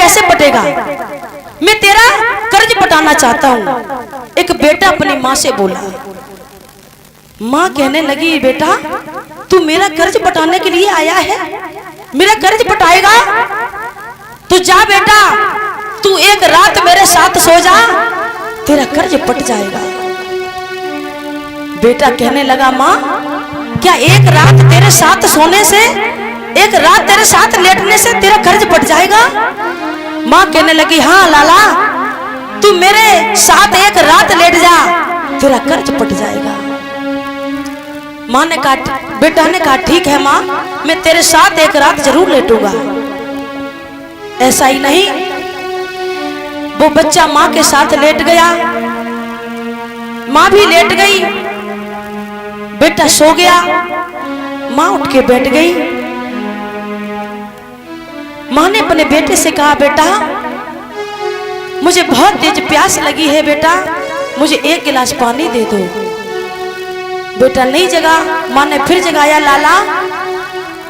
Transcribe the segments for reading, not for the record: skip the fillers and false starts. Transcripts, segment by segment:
कैसे पटेगा? मैं तेरा कर्ज पटाना चाहता हूँ। एक बेटा अपनी माँ से बोला। माँ कहने लगी, बेटा तू मेरा कर्ज पटाने के लिए आया है, मेरा कर्ज पटाएगा? तू जा बेटा, तू एक रात मेरे साथ सो जा, तेरा कर्ज पट जाएगा। बेटा कहने लगा, माँ क्या एक रात तेरे साथ सोने से, एक रात तेरे साथ लेटने से तेरा कर्ज पट जाएगा? माँ कहने लगी, हाँ लाला, तू मेरे साथ एक रात लेट जा, तेरा कर्ज पट जाएगा। माँ ने कहा, बेटा ने कहा, ठीक है माँ, मैं तेरे साथ एक रात जरूर लेटूंगा। ऐसा ही नहीं, वो बच्चा माँ के साथ लेट गया, माँ भी लेट गई, बेटा सो गया, माँ उठ के बैठ गई। माँ ने अपने बेटे से कहा, बेटा मुझे बहुत तेज प्यास लगी है, बेटा मुझे एक गिलास पानी दे दो। बेटा नहीं जगा। माँ ने फिर जगाया, लाला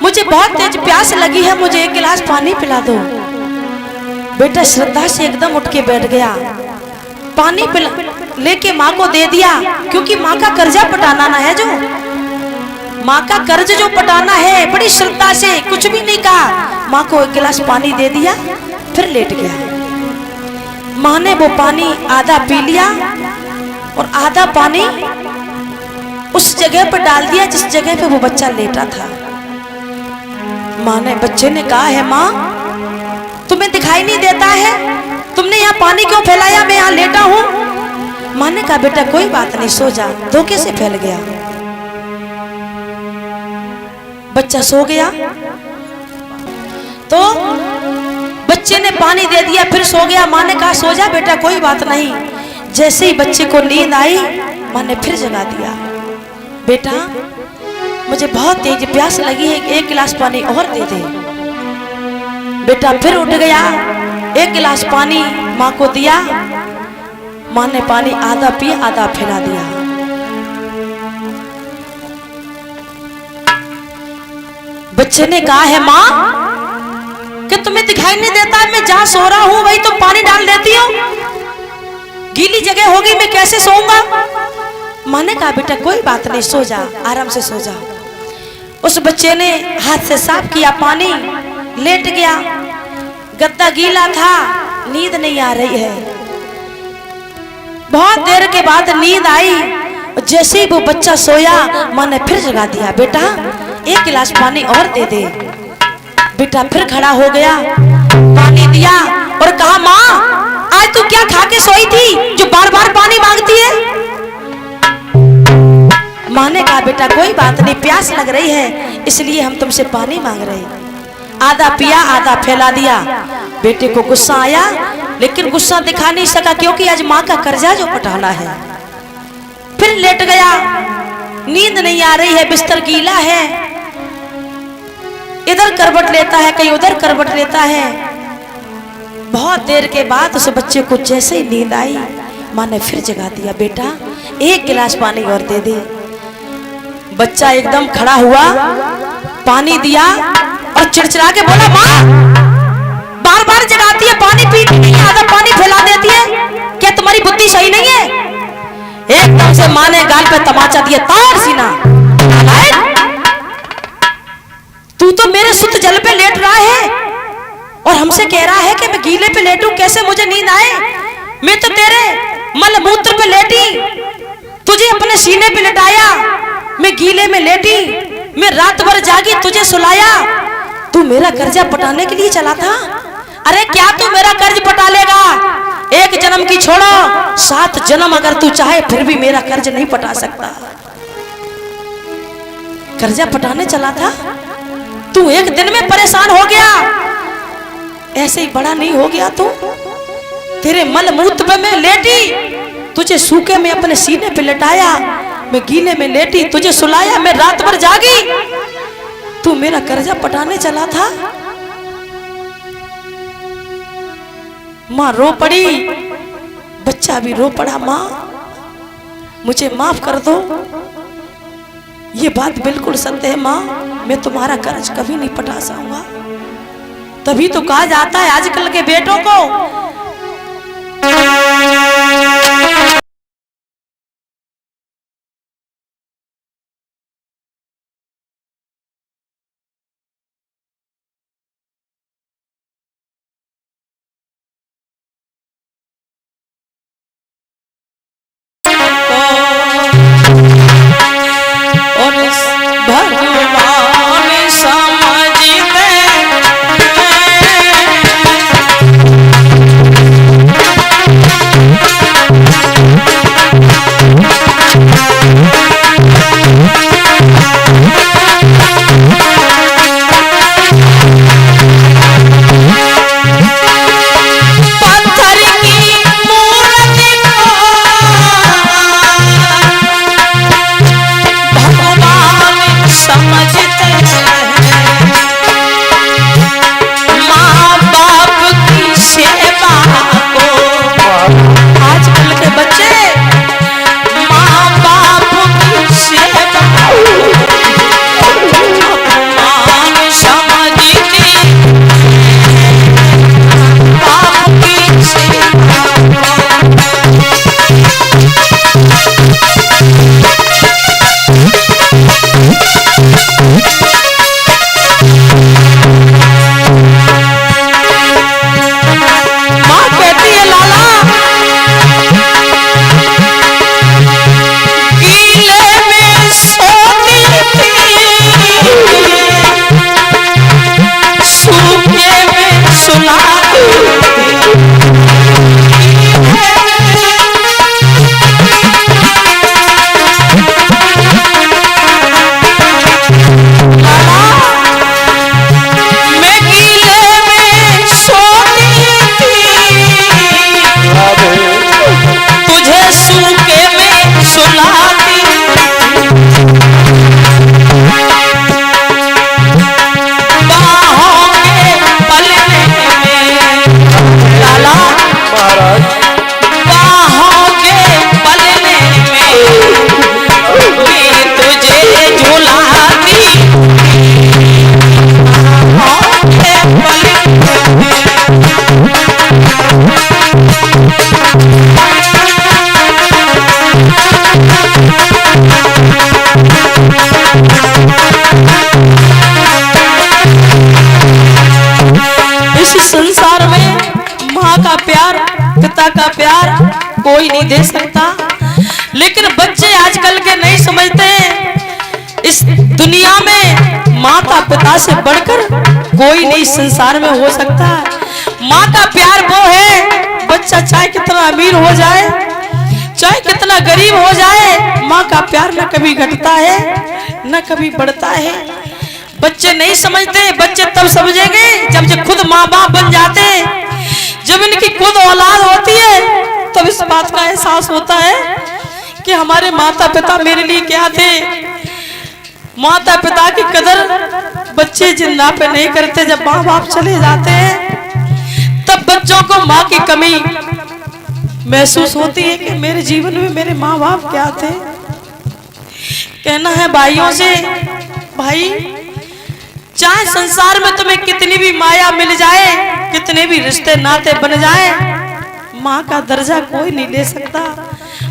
मुझे बहुत तेज प्यास लगी है, मुझे एक गिलास पानी पिला दो। बेटा श्रद्धा से एकदम उठ के बैठ गया, पानी लेके माँ को दे दिया, क्योंकि माँ का कर्जा पटाना ना है, जो माँ का कर्ज जो पटाना है, बड़ी श्रद्धा से कुछ भी नहीं कहा, माँ को एक गिलास पानी दे दिया, फिर लेट गया। माँ ने वो पानी आधा पी लिया और आधा पानी उस जगह पर डाल दिया जिस जगह पे वो बच्चा लेटा था। माँ ने बच्चे ने कहा है, माँ तुम्हें दिखाई नहीं देता है, तुमने यहाँ पानी क्यों फैलाया, मैं यहाँ लेटा हूँ। माँ ने कहा, बेटा कोई बात नहीं, सो जा, धोखे से फैल गया। बच्चा सो गया तो बच्चे ने पानी दे दिया, फिर सो गया। माँ ने कहा, सो जा बेटा, कोई बात नहीं। जैसे ही बच्चे को नींद आई, माँ ने फिर जगा दिया, बेटा मुझे बहुत तेज प्यास लगी है, एक गिलास पानी और दे दे। बेटा फिर उठ गया, एक गिलास पानी माँ को दिया, माँ ने पानी आधा पिया, आधा फैला दिया। बच्चे ने कहा है, माँ कि तुम्हें दिखाई नहीं देता, मैं जहां सो रहा हूं वही तुम पानी डाल देती हो, गीली जगह होगी, मैं कैसे सोऊंगा? माँ ने कहा, बेटा कोई बात नहीं, सो जा, आराम से सो जा। उस बच्चे ने हाथ से साफ किया पानी, लेट गया, गद्दा गीला था, नींद नहीं आ रही है। बहुत देर के बाद नींद आई, जैसे ही वो बच्चा सोया, माँ ने फिर जगा दिया, बेटा एक गिलास पानी और दे दे। बेटा फिर खड़ा हो गया, पानी दिया और कहा, माँ आज तू क्या खा के सोई थी जो बार बार पानी मांगती है? माँ ने कहा, बेटा कोई बात नहीं, प्यास लग रही है इसलिए हम तुमसे पानी मांग रहे हैं। आधा पिया, आधा फैला दिया। बेटे को गुस्सा आया, लेकिन गुस्सा दिखा नहीं सका, क्योंकि आज माँ का कर्जा जो पटाना है। फिर लेट गया, नींद नहीं आ रही है, बिस्तर गीला है, इधर करवट लेता है, कहीं उधर करवट लेता है। बहुत देर के बाद उस बच्चे को जैसे ही नींद आई, माँ ने फिर जगा दिया, बेटा एक गिलास पानी और दे दे। बच्चा एकदम खड़ा हुआ, पानी दिया और चिड़चिड़ा के बोला, माँ बार बार जगाती है, पानी पीती नहीं है, आधा पानी फैला देती है, क्या तुम्हारी बुद्धि सही नहीं है? एकदम से माँ ने गाल पे तमाचा दिया, तार सीना, तू तो मेरे शुद्ध जल पे लेट रहा है और हमसे कह रहा है कि मैं गीले पे लेटूं, कैसे मुझे नींद आए? मैं तो तेरे मल मूत्र पे लेटी, तुझे अपने सीने पे लेटाया, मैं गीले में लेटी, मैं रात भर जागी, तुझे सुलाया, तू मेरा कर्जा पटाने के लिए चला था? अरे क्या तू मेरा कर्ज पटा लेगा? एक जन्म की छोड़ो, 7 जन्म अगर तू चाहे फिर भी मेरा कर्ज नहीं पटा सकता। कर्जा पटाने चला था, तू एक दिन में परेशान हो गया, ऐसे ही बड़ा नहीं हो गया तू। तेरे मल मूत्र पे मैं लेटी, तुझे सूखे में अपने सीने पे लेटाया, मैं गीले में लेटी, तुझे सुलाया, मैं रात भर जागी, तू मेरा कर्जा पटाने चला था। माँ रो पड़ी, बच्चा भी रो पड़ा, माँ मुझे माफ कर दो, ये बात बिल्कुल सत्य है माँ, मैं तुम्हारा कर्ज कभी नहीं पटा सकूंगा। तभी तो कहा जाता है आजकल के बेटों को संसार में माँ का प्यार पिता का प्यार कोई नहीं दे सकता। लेकिन बच्चे आजकल के नहीं समझते इस दुनिया में माता पिता से बढ़कर कोई नहीं संसार में हो सकता। माँ का प्यार वो है, बच्चा चाहे कितना अमीर हो जाए चाहे कितना गरीब हो जाए, माँ का प्यार न कभी घटता है न कभी बढ़ता है। बच्चे नहीं समझते, बच्चे तब समझेंगे जब ये खुद माँ बाप बन जाते, जब इनकी खुद औलाद होती है तब इस बात का एहसास होता है कि हमारे माता पिता मेरे लिए क्या थे। माता पिता की कदर बच्चे जिंदा पे नहीं करते, जब माँ बाप चले जाते हैं तब बच्चों को माँ की कमी महसूस होती है कि मेरे जीवन में मेरे माँ बाप क्या थे। कहना है भाइयों से, भाई चाहे संसार में तुम्हें कितनी भी माया मिल जाए, कितने भी रिश्ते नाते बन जाए, माँ का दर्जा कोई नहीं ले सकता।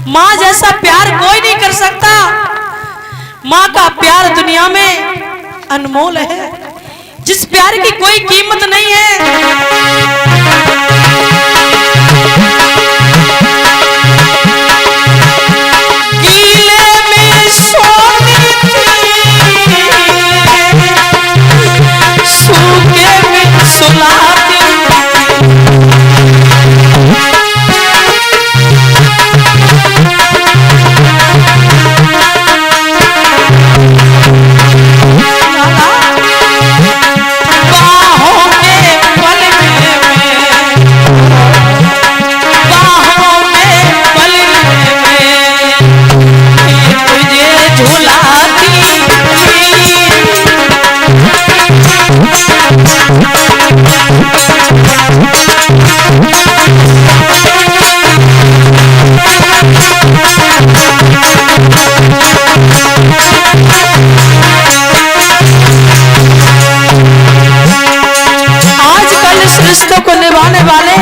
माँ जैसा प्यार कोई नहीं कर सकता। माँ का प्यार दुनिया में अनमोल है, जिस प्यार की कोई कीमत नहीं है। बाहों के पल में रिश्तों को निभाने वाले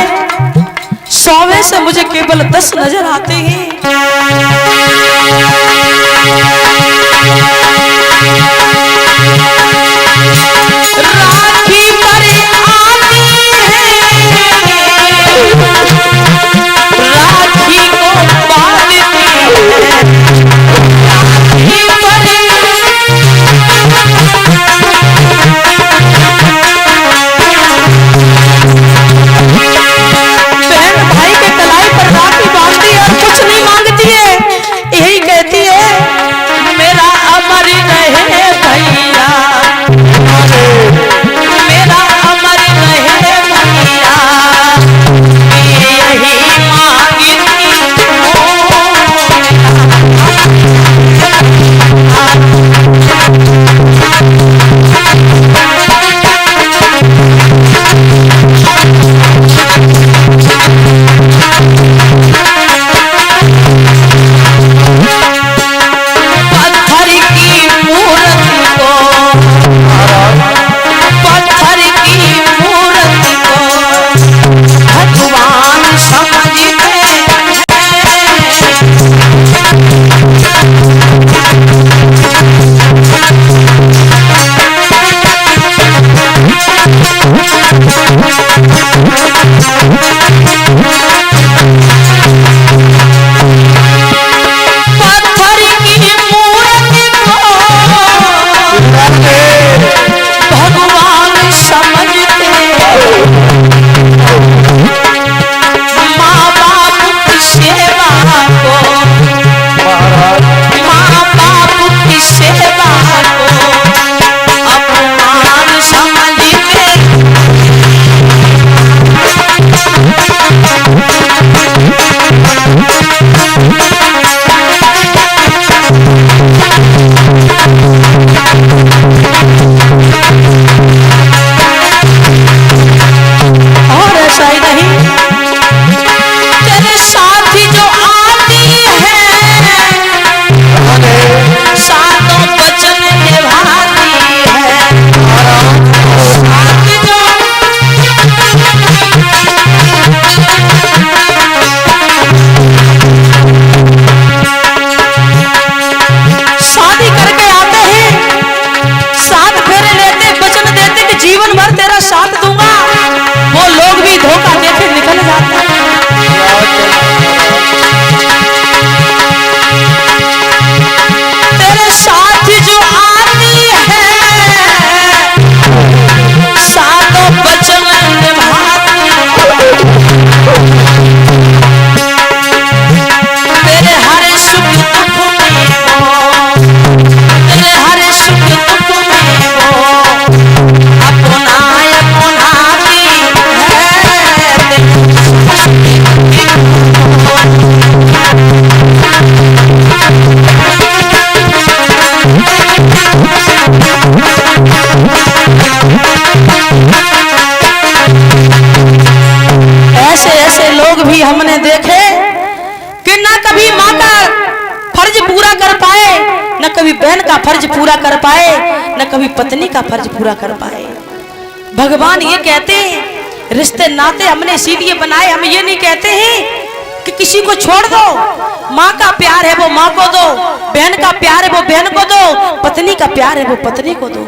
100 से मुझे केवल 10 नजर आते हैं। राखी पर आती है, राखी को बांधती है, राखी पर बहन भाई के कलाई पर राखी बांधती है और कुछ नहीं मांगती है, यही कहती है मेरा अमर रहे भैया, मेरा अमर रहे भैया, यही मांगती हमने देखे कि न कभी माँ का फर्ज पूरा कर पाए, न कभी बहन का फर्ज पूरा कर पाए, न कभी पत्नी का फर्ज पूरा कर पाए। भगवान ये कहते हैं रिश्ते नाते हमने इसीलिए बनाए, हम ये नहीं कहते हैं कि किसी को छोड़ दो। माँ का प्यार है वो माँ को दो, बहन का प्यार है वो बहन को दो, पत्नी का प्यार है वो पत्नी को दो।